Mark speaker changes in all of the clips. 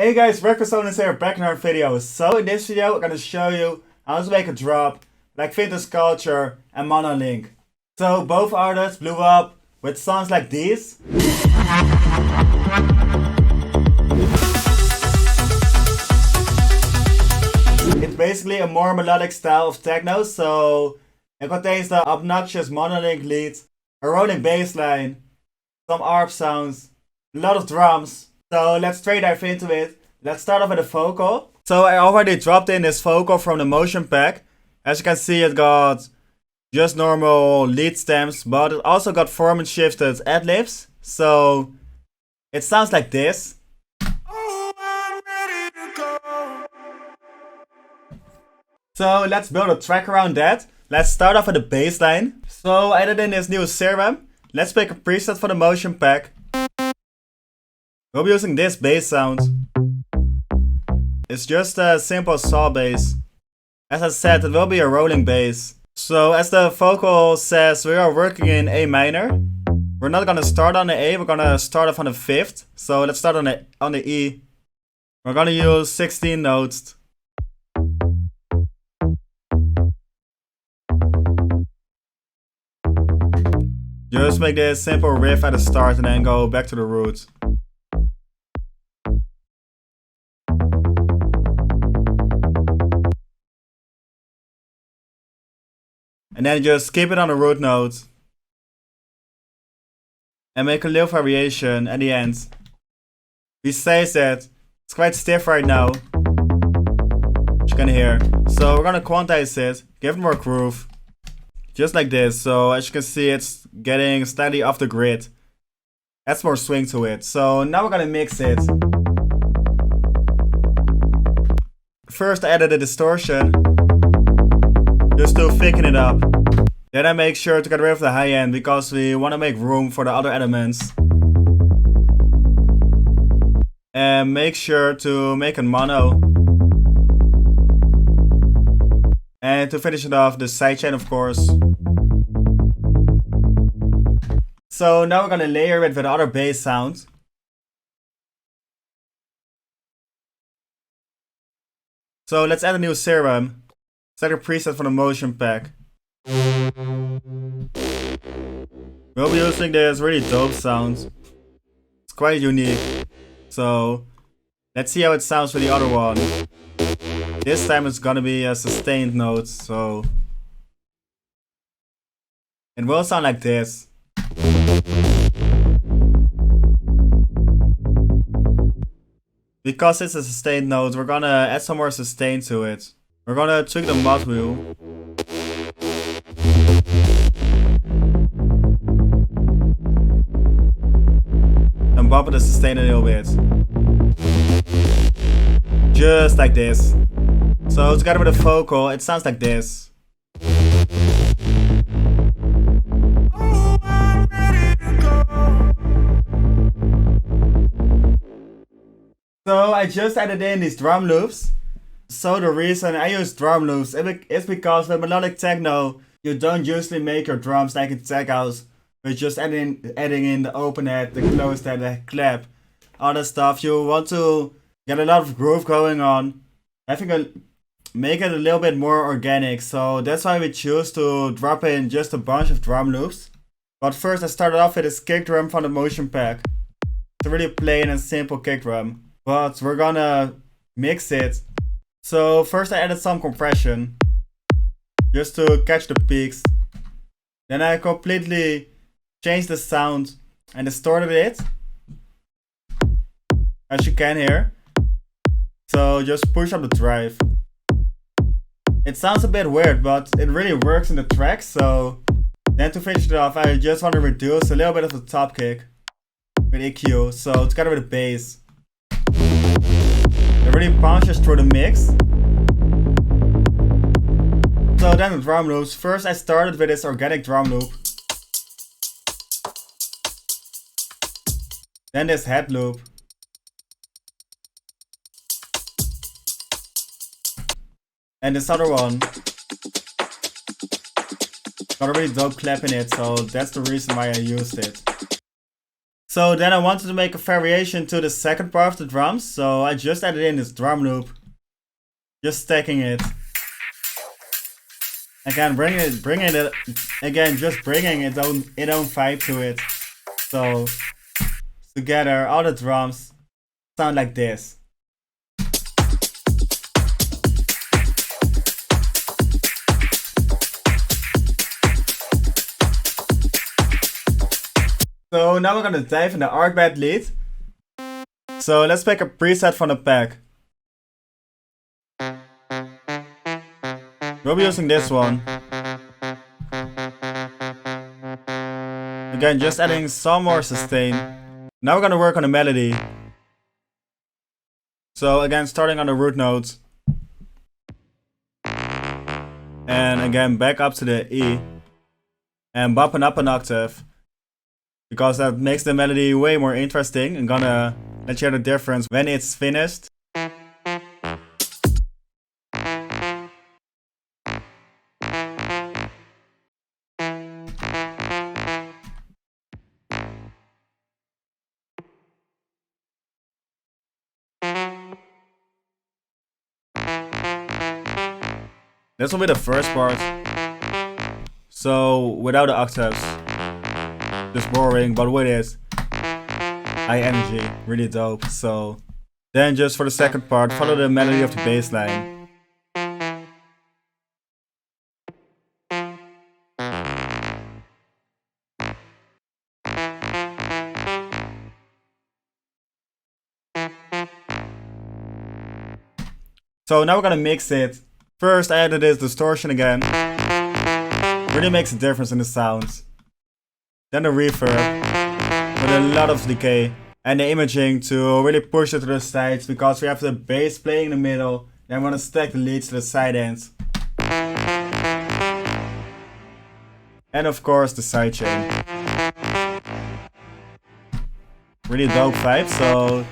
Speaker 1: Hey guys, breakfast Sonance here, back in our video. So in this video, I'm gonna show you how to make a drop like Vintage Culture and Monolink. So both artists blew up with songs like these. It's basically a more melodic style of techno, so it contains the obnoxious Monolink lead, a rolling bass line, some arp sounds, a lot of drums. So let's straight dive into it. Let's start off with a vocal. So I already dropped in this vocal from the motion pack. As you can see, it got just normal lead stems, but it also got form and shifted ad-libs. So it sounds like this. So let's build a track around that. Let's start off with a bass line. So I added in this new serum. Let's pick a preset for the motion pack. We'll be using this bass sound. It's just a simple saw bass. As I said, it will be a rolling bass. So as the vocal says, we are working in A minor. We're not gonna start on the A, we're gonna start off on the 5th. So let's start on the E. We're gonna use 16 notes. Just make this simple riff at the start and then go back to the roots. And then just keep it on the root note. And make a little variation at the end. Besides that, it's quite stiff right now. As you can hear. So we're gonna quantize it, give it more groove. Just like this. So as you can see, it's getting slightly off the grid. Adds more swing to it. So now we're gonna mix it. First I added a distortion, just to thicken it up. Then I make sure to get rid of the high end because we want to make room for the other elements. And make sure to make a mono. And to finish it off, the sidechain of course. So now we're gonna layer it with other bass sounds. So let's add a new serum. Set a preset for the motion pack. We'll be using this really dope sound. It's quite unique. So let's see how it sounds for the other one. This time it's gonna be a sustained note, so it will sound like this. Because it's a sustained note, we're gonna add some more sustain to it. We're gonna tweak the mod wheel. And bump the sustain a little bit. Just like this. So together with the vocal, it sounds like this. So I just added in these drum loops. So the reason I use drum loops is because with Melodic Techno, you don't usually make your drums like in tech house, but just adding in the open head, the closed head, the clap, all that stuff. You want to get a lot of groove going on. Make it a little bit more organic. So that's why we choose to drop in just a bunch of drum loops. But first I started off with this kick drum from the motion pack. It's a really plain and simple kick drum. But we're gonna mix it. So first I added some compression, just to catch the peaks. Then I completely changed the sound and distorted it, as you can hear. So just push up the drive. It sounds a bit weird, but it really works in the track. So then to finish it off, I just want to reduce a little bit of the top kick with EQ. So together with the bass. It really punches through the mix. So then the drum loops. First I started with this organic drum loop. Then this head loop. And this other one. Got a really dope clap in it, so that's the reason why I used it. So then I wanted to make a variation to the second part of the drums, so I just added in this drum loop. Just stacking it. Again, bringing it, just bringing its own vibe to it. So together, all the drums sound like this. So now we're gonna dive in the arc bed lead. So let's pick a preset from the pack. We'll be using this one. Again, just adding some more sustain. Now we're gonna work on the melody. So again, starting on the root notes. And again, back up to the E. And bumping up an octave. Because that makes the melody way more interesting. I'm gonna let you hear the difference when it's finished. This will be the first part. So without the octaves. Just boring, but with it, high energy, really dope. So then just for the second part, follow the melody of the bass line. So now we're gonna mix it. First I added this distortion again. Really makes a difference in the sounds. Then the reverb with a lot of decay. And the imaging to really push it to the sides because we have the bass playing in the middle. Then we want to stack the leads to the side ends. And of course the sidechain. Really dope vibe. So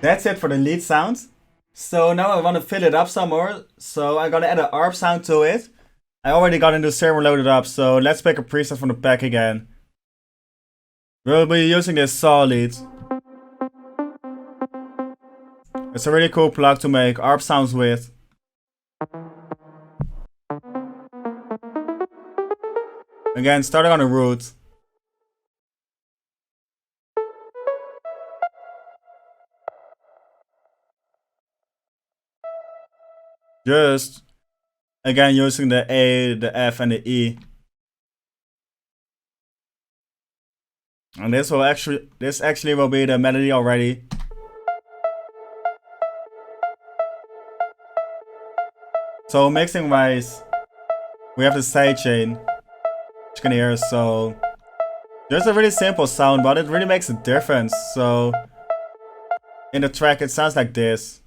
Speaker 1: that's it for the lead sound. So now I want to fill it up some more. So I'm gonna add an arp sound to it. I already got into server loaded up, so let's pick a preset from the pack again. We'll be using this saw lead. It's a really cool plug to make arp sounds with. Again, starting on the root. Just again using the A, the F, and the E. And this actually will be the melody already. So mixing wise, we have the sidechain, which you can hear. So there's a really simple sound, but it really makes a difference. So in the track, it sounds like this.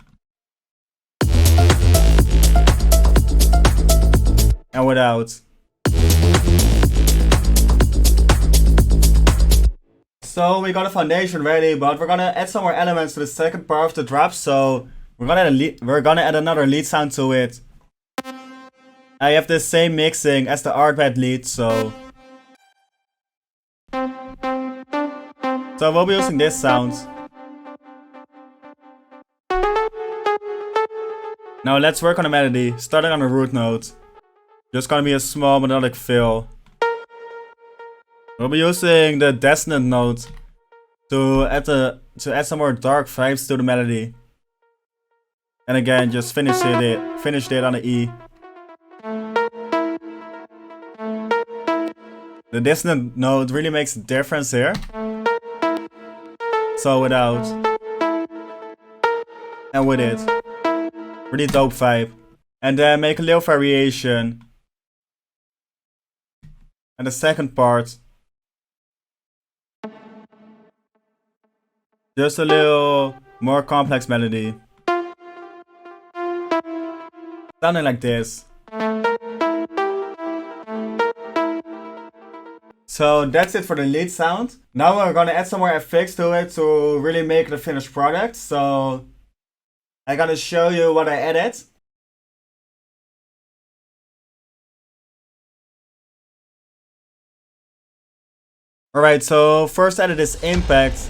Speaker 1: And without. So we got a foundation ready, but we're gonna add some more elements to the second part of the drop. So we're gonna add another lead sound to it. I have the same mixing as the arc bed lead, so we'll be using this sound. Now let's work on the melody, starting on the root note. Just gonna be a small melodic fill. We'll be using the dissonant note to add some more dark vibes to the melody. And again, just finish it on the E. The dissonant note really makes a difference here. So without and with it, really dope vibe. And then make a little variation. And the second part, just a little more complex melody. Sounding like this. So that's it for the lead sound. Now we're gonna add some more effects to it to really make the finished product. So I'm gonna show you what I added. Alright, so first I added this impact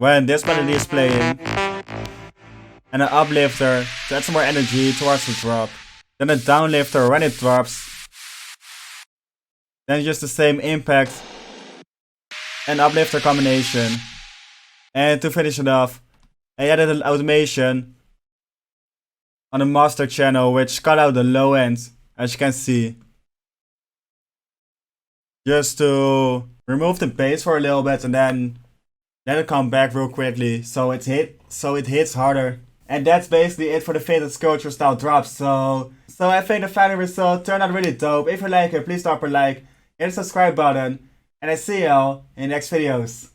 Speaker 1: when this melody is playing, and an uplifter to add some more energy towards the drop. Then a downlifter when it drops. Then just the same impact and uplifter combination. And to finish it off, I added an automation on the master channel which cut out the low end, as you can see. Just to remove the bass for a little bit and then let it come back real quickly so it hits harder. And that's basically it for the faded sculpture style drops. So I think the final result turned out really dope. If you like it, please drop a like, hit the subscribe button, and I see y'all in the next videos.